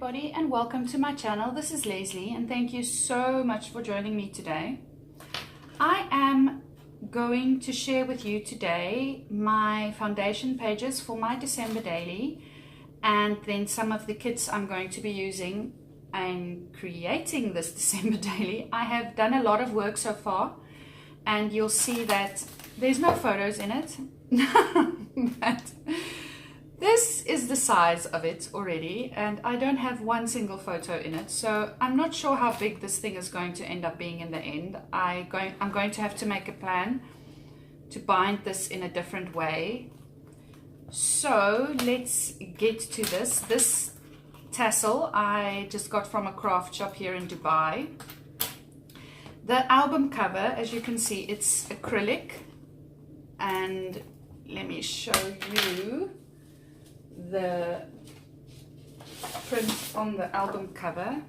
everybody, and welcome to my channel. This is Leslie, and thank you so much for joining me today. I am going to share with you today my foundation pages for my December daily, and then some of the kits I'm going to be using and creating this December daily. I have done a lot of work so far, and you'll see that there's no photos in it. But this is the size of it already, and I don't have one single photo in it, so I'm not sure how big this thing is going to end up being in the end. I'm going to have to make a plan to bind this in a different way. So let's get to this. This tassel I just got from a craft shop here in Dubai. The album cover, as you can see, it's acrylic, and let me show you the print on the album cover.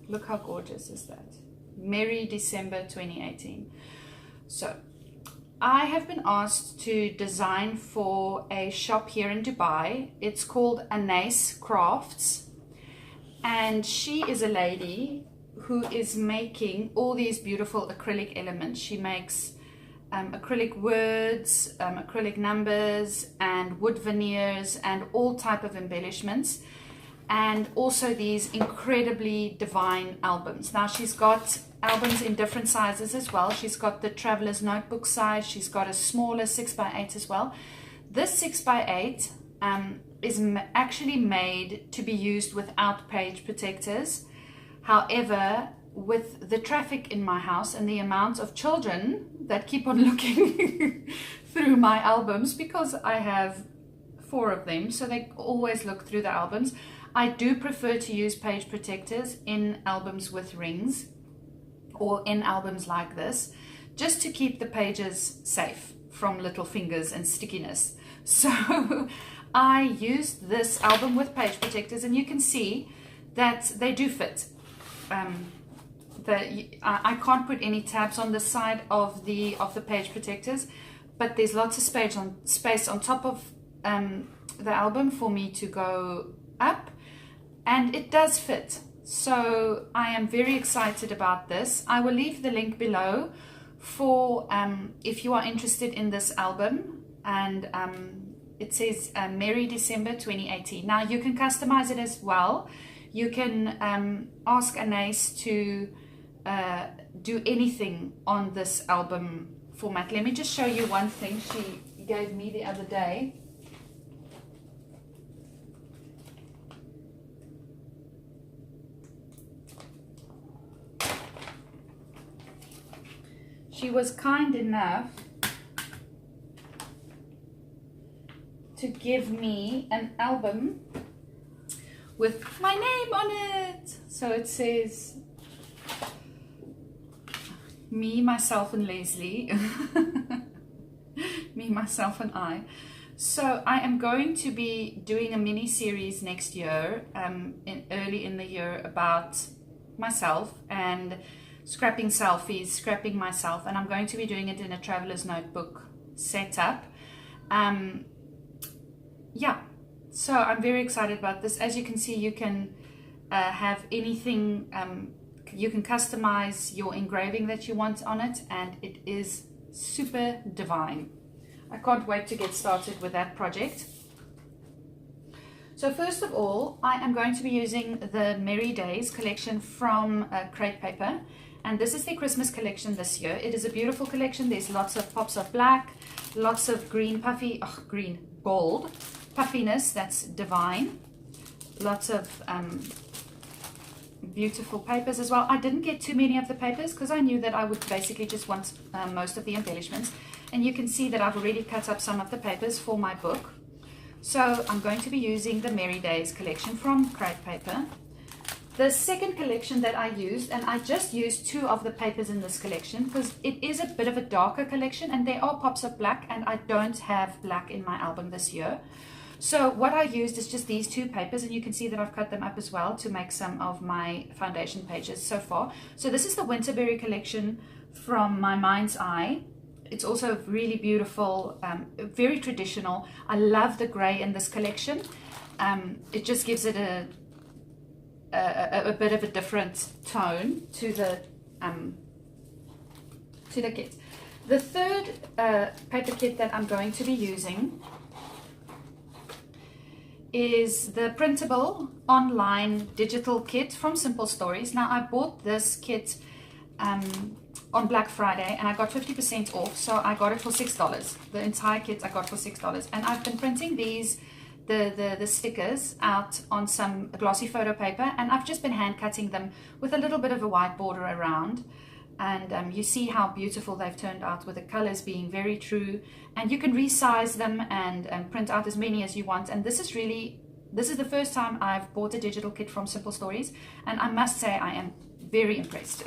Look how gorgeous is that. Merry December 2018. So I have been asked to design for a shop here in Dubai. It's called Anais Crafts, and she is a lady who is making all these beautiful acrylic elements. She makes acrylic words, acrylic numbers, and wood veneers, and all type of embellishments, and also these incredibly divine albums. Now she's got albums in different sizes as well. She's got the traveler's notebook size. She's got a smaller 6x8 as well. This 6x8 is actually made to be used without page protectors. However, with the traffic in my house and the amount of children that keep on looking through my albums, because I have 4 of them, so they always look through the albums, I do prefer to use page protectors in albums with rings or in albums like this, just to keep the pages safe from little fingers and stickiness. So I used this album with page protectors, and you can see that they do fit. I can't put any tabs on the side of the page protectors, but there's lots of space on top of the album for me to go up, and it does fit. So I am very excited about this. I will leave the link below for if you are interested in this album, and it says Merry December 2018. Now you can customize it as well. You can ask Anais to do anything on this album format. Let me just show you one thing she gave me the other day. She was kind enough to give me an album with my name on it. So it says me, myself, and Leslie. Me, myself, and I. So I am going to be doing a mini series next year, early in the year, about myself and scrapping selfies, scrapping myself, and I'm going to be doing it in a traveler's notebook setup. Yeah, so I'm very excited about this. As you can see, you can have anything. You can customize your engraving that you want on it, and it is super divine. I can't wait to get started with that project. So first of all, I am going to be using the Merry Days collection from Crate Paper, and this is the Christmas collection this year. It is a beautiful collection. There's lots of pops of black, lots of green gold puffiness, that's divine, lots of beautiful papers as well. I didn't get too many of the papers because I knew that I would basically just want most of the embellishments, and you can see that I've already cut up some of the papers for my book. So I'm going to be using the Merry Days collection from Crate Paper. The second collection that I used, and I just used 2 of the papers in this collection because it is a bit of a darker collection, and there are pops of black, and I don't have black in my album this year. So what I used is just these 2 papers, and you can see that I've cut them up as well to make some of my foundation pages so far. So this is the Winterberry collection from My Mind's Eye. It's also really beautiful, very traditional. I love the grey in this collection. It just gives it a bit of a different tone to the kit. The third paper kit that I'm going to be using is the printable online digital kit from Simple Stories. Now, I bought this kit on Black Friday and I got 50% off, so I got it for $6. The entire kit I got for $6, and I've been printing these the stickers out on some glossy photo paper, and I've just been hand cutting them with a little bit of a white border around. And you see how beautiful they've turned out, with the colors being very true, and you can resize them and print out as many as you want. And this is the first time I've bought a digital kit from Simple Stories, and I must say I am very impressed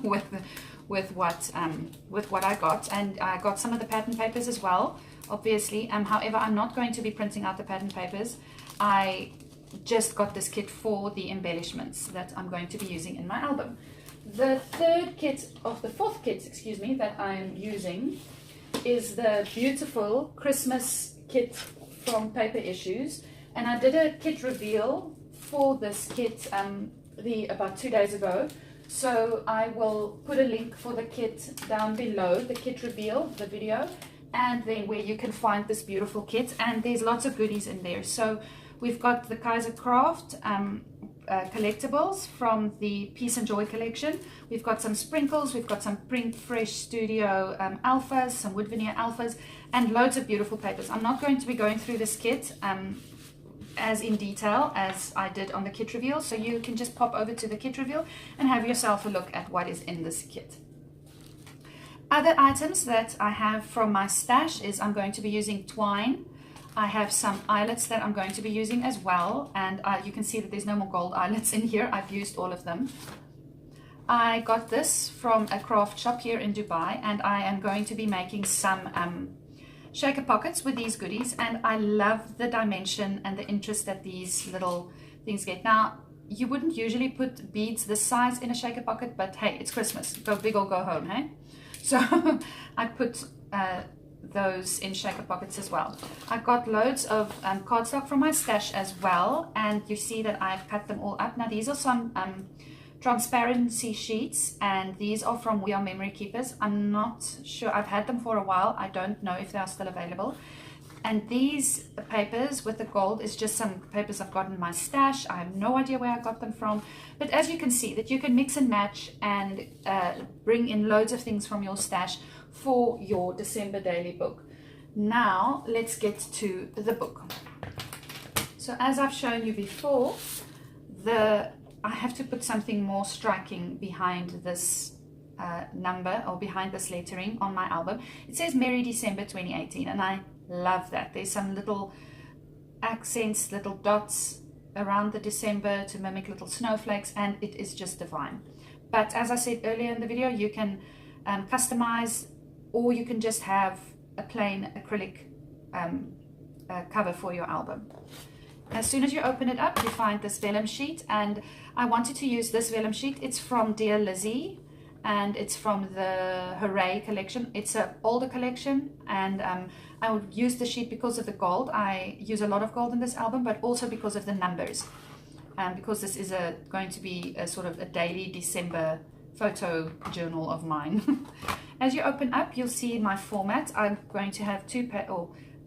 with what I got. And I got some of the pattern papers as well, obviously. However, I'm not going to be printing out the pattern papers. I just got this kit for the embellishments that I'm going to be using in my album. The fourth kit, excuse me, that I'm using is the beautiful Christmas kit from Paper Issues, and I did a kit reveal for this kit about 2 days ago. So I will put a link for the kit down below, the kit reveal, the video, and then where you can find this beautiful kit. And there's lots of goodies in there. So we've got the Kaiser Craft collectibles from the Peace and Joy collection. We've got some sprinkles, we've got some Print Fresh Studio alphas, some wood veneer alphas, and loads of beautiful papers. I'm not going to be going through this kit as in detail as I did on the kit reveal, so you can just pop over to the kit reveal and have yourself a look at what is in this kit. Other items that I have from my stash is I'm going to be using twine. I have some eyelets that I'm going to be using as well, and you can see that there's no more gold eyelets in here. I've used all of them. I got this from a craft shop here in Dubai, and I am going to be making some shaker pockets with these goodies, and I love the dimension and the interest that these little things get. Now, you wouldn't usually put beads this size in a shaker pocket, but hey, it's Christmas. Go big or go home, hey? So I put those in shaker pockets as well. I got loads of cardstock from my stash as well, and you see that I've cut them all up. Now, these are some transparency sheets, and these are from We Are Memory Keepers. I'm not sure, I've had them for a while. I don't know if they are still available. And these papers with the gold is just some papers I've got in my stash. I have no idea where I got them from, but as you can see, that you can mix and match and bring in loads of things from your stash for your December daily book. Now let's get to the book. So as I've shown you before, I have to put something more striking behind this number, or behind this lettering on my album. It says Merry December 2018, and I love that. There's some little accents, little dots around the December to mimic little snowflakes, and it is just divine. But as I said earlier in the video, you can customize, or you can just have a plain acrylic cover for your album. As soon as you open it up, you find this vellum sheet, and I wanted to use this vellum sheet. It's from Dear Lizzie, and it's from the Hooray collection. It's an older collection, and I would use the sheet because of the gold. I use a lot of gold in this album, but also because of the numbers, because this is going to be a sort of a daily December photo journal of mine. As you open up, you'll see my format. I'm going to have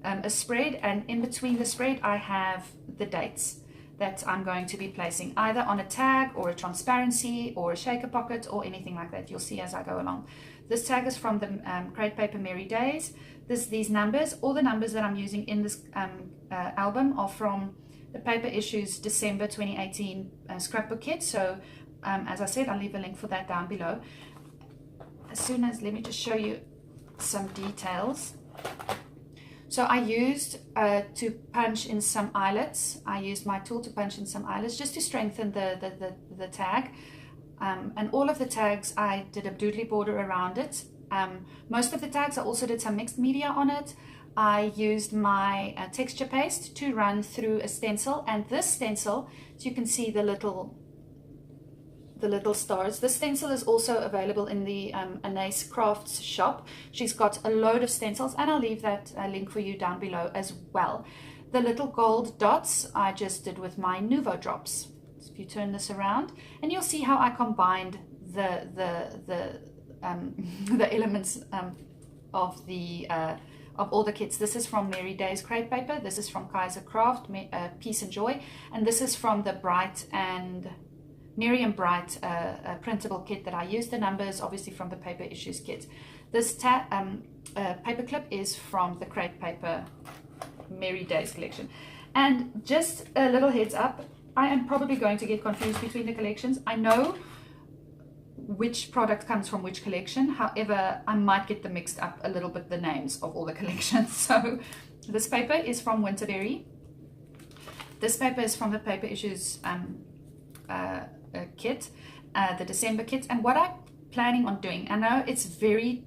a spread, and in between the spread I have the dates that I'm going to be placing either on a tag or a transparency or a shaker pocket or anything like that. You'll see as I go along. This tag is from the Crate Paper Merry Days. These numbers, all the numbers that I'm using in this album are from the Paper Issues December 2018 scrapbook kit. So as I said, I'll leave a link for that down below. Let me just show you some details. So I used to punch in some eyelets. I used my tool to punch in some eyelets just to strengthen the tag. And all of the tags, I did a doodly border around it. Most of the tags, I also did some mixed media on it. I used my texture paste to run through a stencil. And this stencil, as you can see the little stars. This stencil is also available in the Anais Crafts shop. She's got a load of stencils, and I'll leave that link for you down below as well. The little gold dots I just did with my Nuvo drops. if you turn this around, and you'll see how I combined the the elements of the of all the kits. This is from Mary Day's crepe paper, this is from Kaiser Craft, Peace and Joy, and this is from the Bright and Merry and Bright printable kit that I use. The numbers obviously from the Paper Issues kit. This paper clip is from the crepe paper Mary Day's collection. And just a little heads up, I am probably going to get confused between the collections. I know which product comes from which collection, however I might get them mixed up a little bit, the names of all the collections. So this paper is from Winterberry, this paper is from the Paper Issues kit, the December kit. And what I'm planning on doing, I know it's very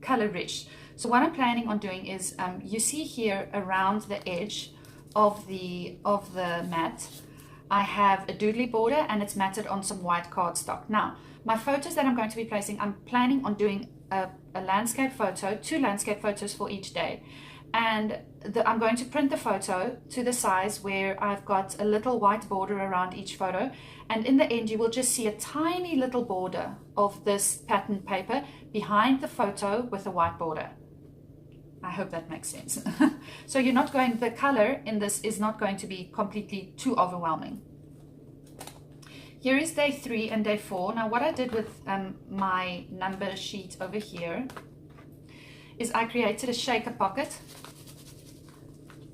color rich, so what I'm planning on doing is you see here around the edge of the mat I have a doodly border, and it's matted on some white cardstock. Now my photos that I'm going to be placing, I'm planning on doing a landscape photo, 2 landscape photos for each day, and I'm going to print the photo to the size where I've got a little white border around each photo, and in the end you will just see a tiny little border of this pattern paper behind the photo with a white border. I hope that makes sense. So you're not going, the color in this is not going to be completely too overwhelming. Here is day 3 and day 4. Now what I did with my number sheet over here is I created a shaker pocket.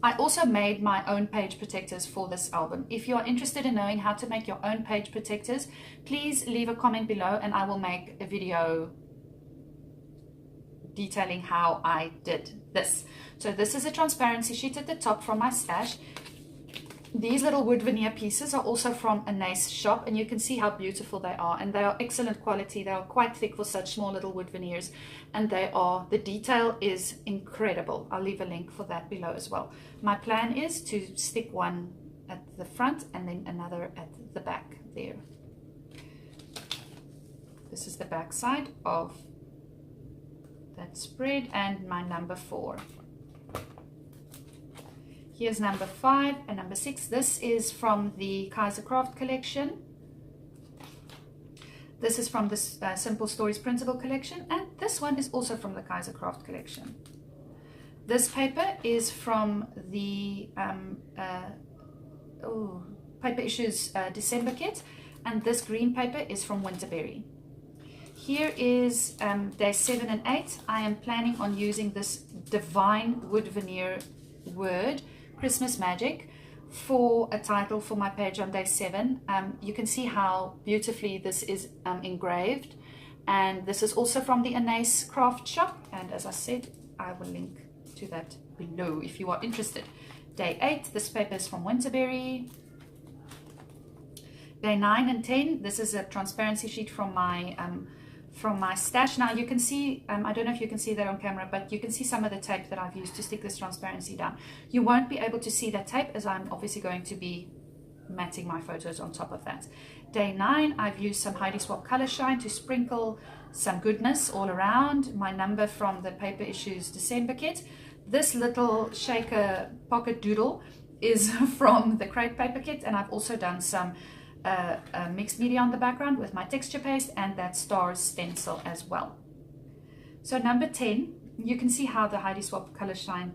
I also made my own page protectors for this album. If you are interested in knowing how to make your own page protectors, please leave a comment below and I will make a video detailing how I did this. So this is a transparency sheet at the top from my stash. These little wood veneer pieces are also from a nice shop, and you can see how beautiful they are, and they are excellent quality. They are quite thick for such small little wood veneers, and the detail is incredible. I'll leave a link for that below as well. My plan is to stick one at the front and then another at the back there. This is the back side of that spread and my number 4. Here's number 5 and number 6. This is from the Kaiser Craft collection. This is from the Simple Stories printable collection, and this one is also from the Kaiser Craft collection. This paper is from the Paper Issues December kit, and this green paper is from Winterberry. Here is day 7 and 8. I am planning on using this Divine Wood Veneer word, Christmas Magic, for a title for my page on day 7. You can see how beautifully this is engraved, and this is also from the Anais Craft Shop, and as I said, I will link to that below if you are interested. Day 8, this paper is from Winterberry. Day 9 and 10, this is a transparency sheet from my stash. Now you can see, I don't know if you can see that on camera, but you can see some of the tape that I've used to stick this transparency down. You won't be able to see that tape as I'm obviously going to be matting my photos on top of that. Day 9, I've used some Heidi Swapp Color Shine to sprinkle some goodness all around. My number from the Paper Issues December kit. This little shaker pocket doodle is from the crepe paper kit, and I've also done some mixed media on the background with my texture paste and that stars stencil as well. So number 10, you can see how the Heidi Swapp Color Shine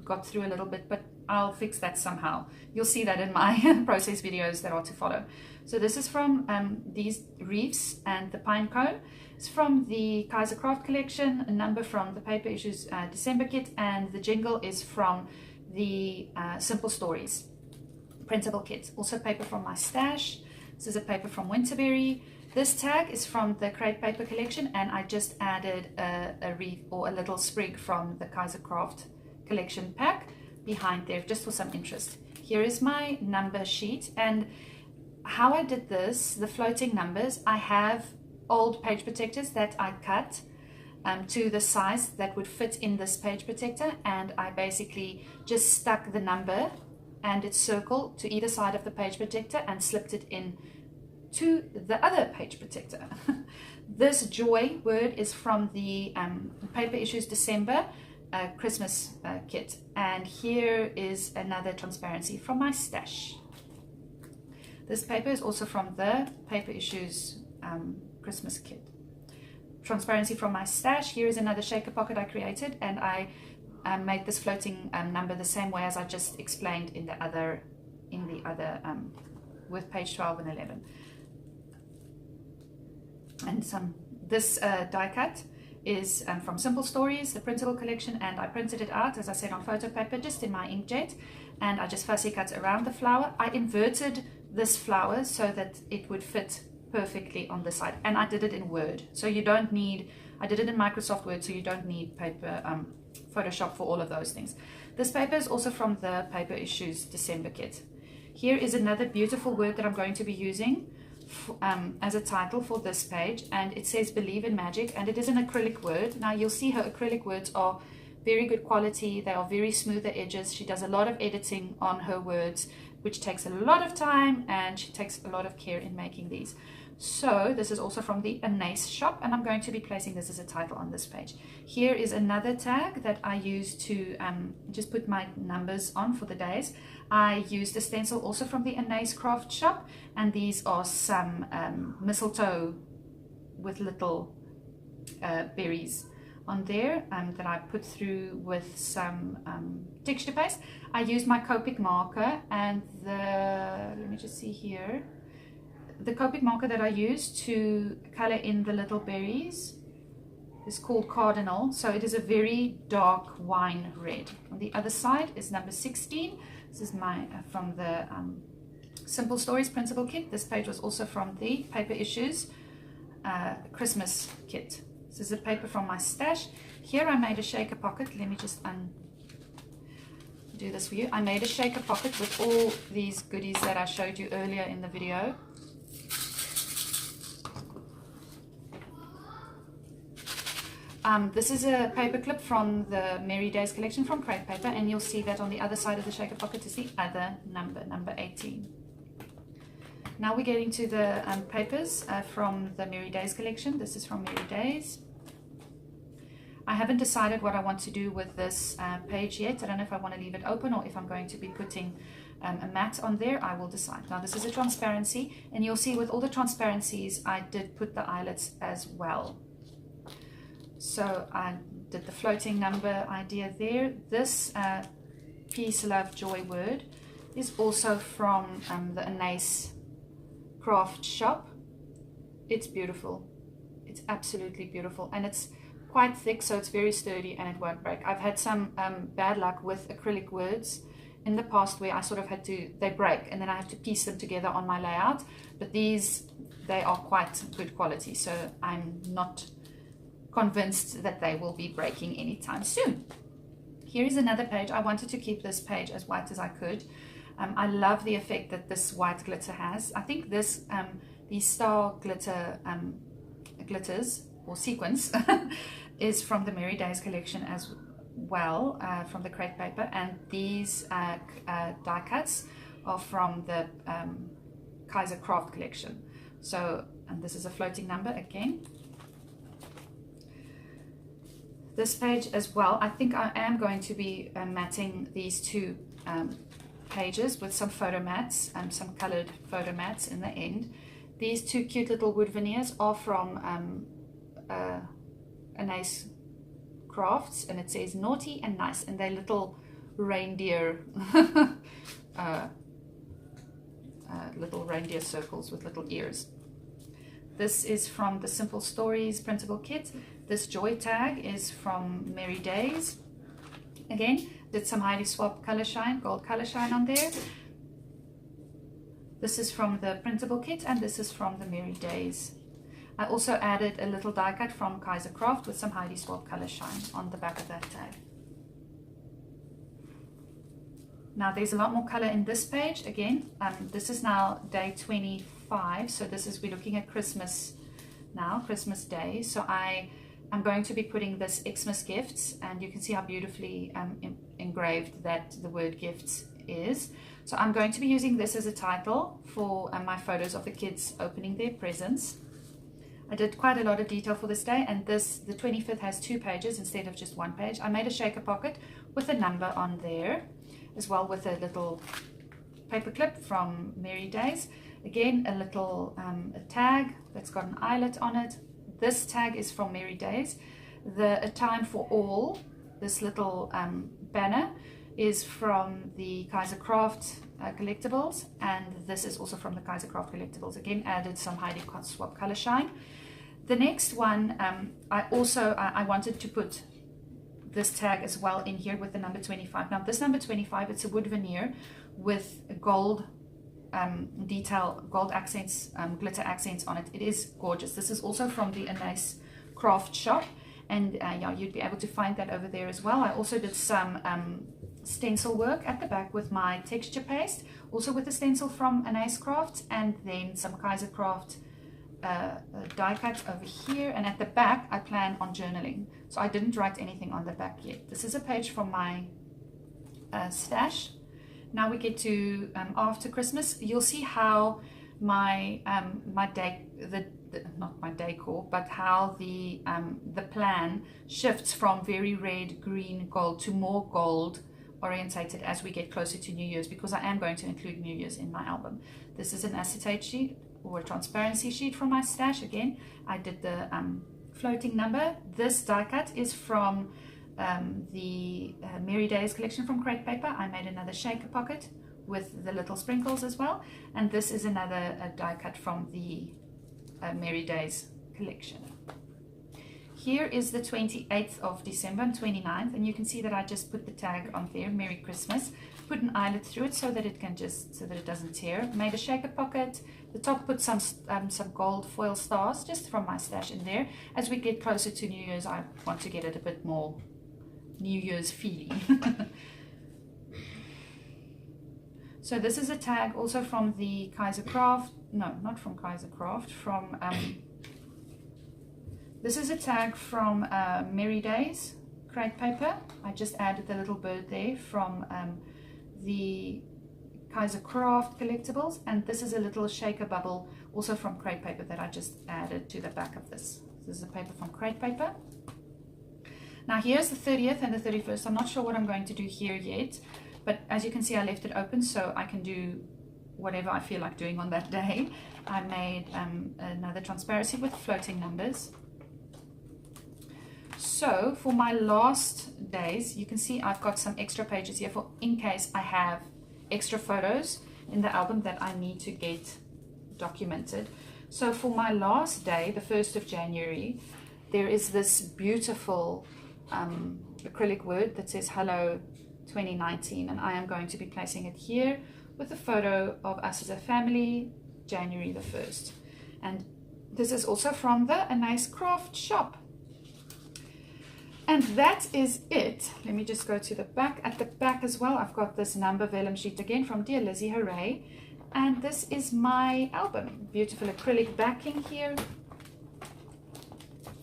got through a little bit, but I'll fix that somehow. You'll see that in my process videos that are to follow. So this is from these reefs and the pine cone. It's from the Kaiser Craft collection, a number from the Paper Issues December kit, and the jingle is from the Simple Stories printable kit. Also paper from my stash. This is a paper from Winterberry. This tag is from the crepe paper collection, and I just added a wreath or a little sprig from the Kaiser Craft collection pack behind there, just for some interest. Here is my number sheet, and how I did this, the floating numbers, I have old page protectors that I cut to the size that would fit in this page protector, and I basically just stuck the number and its circle to either side of the page protector and slipped it in to the other page protector. This joy word is from the Paper Issues December Christmas kit, and here is another transparency from my stash. This paper is also from the Paper Issues Christmas kit. Transparency from my stash. Here is another shaker pocket I created, and I made this floating number the same way as I just explained in the other with page 12 and 11. And this die cut is from Simple Stories, the printable collection, and I printed it out, as I said, on photo paper, just in my inkjet, and I just fussy cut around the flower. I inverted this flower so that it would fit perfectly on the side, and I did it in Word, so you don't need, I did it in Microsoft Word, so you don't need paper Photoshop for all of those things. This paper is also from the Paper Issues December kit. Here is another beautiful word that I'm going to be using as a title for this page, and it says Believe in Magic, and it is an acrylic word. Now you'll see her acrylic words are very good quality. They are very smooth at edges. She does a lot of editing on her words, which takes a lot of time, and she takes a lot of care in making these. So this is also from the Anais shop, and I'm going to be placing this as a title on this page. Here is another tag that I use to just put my numbers on for the days. I used a stencil also from the Anais craft shop, and these are some mistletoe with little berries on there that I put through with some texture paste. I used my Copic marker, and let me just see here, the Copic marker that I used to color in the little berries is called Cardinal, so it is a very dark wine red. On the other side is number 16. This is my from the Simple Stories printable kit. This page was also from the Paper Issues Christmas kit. This is a paper from my stash. Here I made a shaker pocket. Let me just do this for you. I made a shaker pocket with all these goodies that I showed you earlier in the video. This is a paper clip from the Merry Days collection from Crepe Paper, and you'll see that on the other side of the shaker pocket is the other number 18. Now we're getting to the papers from the Merry Days collection. This is from Merry Days. I haven't decided what I want to do with this page yet. I don't know if I want to leave it open or if I'm going to be putting a mat on there. I will decide. Now this is a transparency, and you'll see with all the transparencies I did put the eyelets as well. So I did the floating number idea there. This Peace, Love, Joy word is also from the Anais craft shop. It's beautiful. It's absolutely beautiful, and it's quite thick, so it's very sturdy and it won't break. I've had some bad luck with acrylic words in the past where I sort of had to, they break and then I have to piece them together on my layout, but these, they are quite good quality, so I'm not convinced that they will be breaking anytime soon. Here is another page. I wanted to keep this page as white as I could. I love the effect that this white glitter has. I think this these star glitters or sequins is from the Merry Days collection as well, from the Crepe Paper, and these die cuts are from the Kaiser Craft collection. So, and this is a floating number again. This page as well, I think I am going to be matting these two pages with some photo mats, some colored photo mats in the end. These two cute little wood veneers are from Anais Crafts, and it says naughty and nice, and they're little reindeer little reindeer circles with little ears. This is from the Simple Stories printable kit. This joy tag is from Merry Days. Again, did some Heidi Swap color shine, gold color shine on there. This is from the printable kit, and this is from the Merry Days. I also added a little die cut from Kaiser Craft with some Heidi Swap color shine on the back of that tag. Now there's a lot more color in this page. Again, this is now day 25, so this is, we're looking at Christmas now, Christmas Day. So I'm going to be putting this Xmas Gifts, and you can see how beautifully engraved that the word gifts is. So I'm going to be using this as a title for my photos of the kids opening their presents. I did quite a lot of detail for this day, and this, the 25th, has 2 pages instead of just 1 page. I made a shaker pocket with a number on there, as well with a little paper clip from Merry Days. Again, a little a tag that's got an eyelet on it. This tag is from Merry Days. The A Time for All, this little banner, is from the Kaiser Craft collectibles, and this is also from the Kaiser Craft collectibles. Again, added some Heidi Swap color shine. The next one, I wanted to put this tag as well in here with the number 25. Now this number 25, it's a wood veneer with a gold detail, gold accents, glitter accents on it. It is gorgeous. This is also from the Anais Craft shop, and yeah, you'd be able to find that over there as well. I also did some stencil work at the back with my texture paste, also with a stencil from Anais Craft, and then some Kaiser Craft die cut over here. And at the back I plan on journaling, so I didn't write anything on the back yet. This is a page from my stash. Now we get to after Christmas. You'll see how my not my decor, but how the plan shifts from very red, green, gold to more gold orientated as we get closer to New Year's, because I am going to include New Year's in my album. This is an acetate sheet or a transparency sheet from my stash. Again, I did the floating number. This die cut is from the Merry Days collection from Crepe Paper. I made another shaker pocket with the little sprinkles as well, and this is another die cut from the Merry Days collection. Here is the 28th of December and 29th, and you can see that I just put the tag on there, Merry Christmas, put an eyelet through it so that it doesn't tear. Made a shaker pocket. The top put some gold foil stars just from my stash in there. As we get closer to New Year's, I want to get it a bit more New Year's feeling. So this is a tag also from the Kaiser Craft, no, not from Kaiser Craft, from this is a tag from Merry Days Crepe Paper. I just added the little bird there from the Kaiser Craft collectibles, and this is a little shaker bubble also from Crepe Paper that I just added to the back of this. This is a paper from Crepe Paper. Now here's the 30th and the 31st. I'm not sure what I'm going to do here yet, but as you can see, I left it open so I can do whatever I feel like doing on that day. I made another transparency with floating numbers. So for my last days, you can see I've got some extra pages here for in case I have extra photos in the album that I need to get documented. So for my last day, the 1st of January, there is this beautiful acrylic word that says Hello 2019, and I am going to be placing it here with a photo of us as a family, January the 1st. And this is also from the Anais Craft shop. And that is it. Let me just go to the back. At the back as well, I've got this number vellum sheet again from Dear Lizzie, hooray. And this is my album. Beautiful acrylic backing here.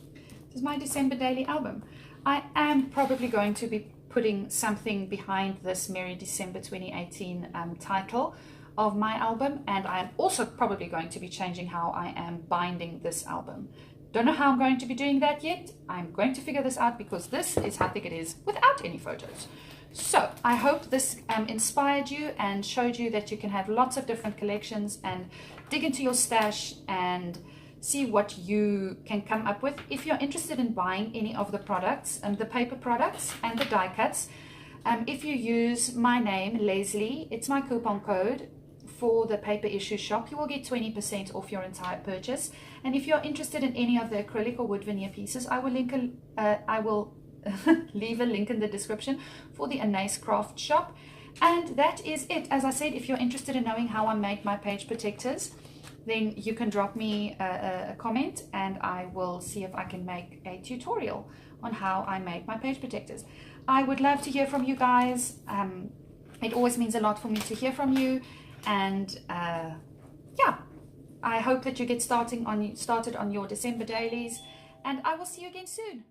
This is my December daily album. I am probably going to be putting something behind this Merry December 2018 title of my album, and I am also probably going to be changing how I am binding this album. Don't know how I'm going to be doing that yet. I'm going to figure this out because this is how thick it is without any photos. So I hope this inspired you and showed you that you can have lots of different collections and dig into your stash and see what you can come up with. If you're interested in buying any of the products, the paper products and the die cuts, if you use my name, Leslie, it's my coupon code for the paper issue shop, you will get 20% off your entire purchase. And if you're interested in any of the acrylic or wood veneer pieces, I will leave a link in the description for the Anais Craft shop. And that is it. As I said, if you're interested in knowing how I make my page protectors, then you can drop me a comment and I will see if I can make a tutorial on how I make my page protectors. I would love to hear from you guys. It always means a lot for me to hear from you. And yeah, I hope that you get started on your December dailies, and I will see you again soon.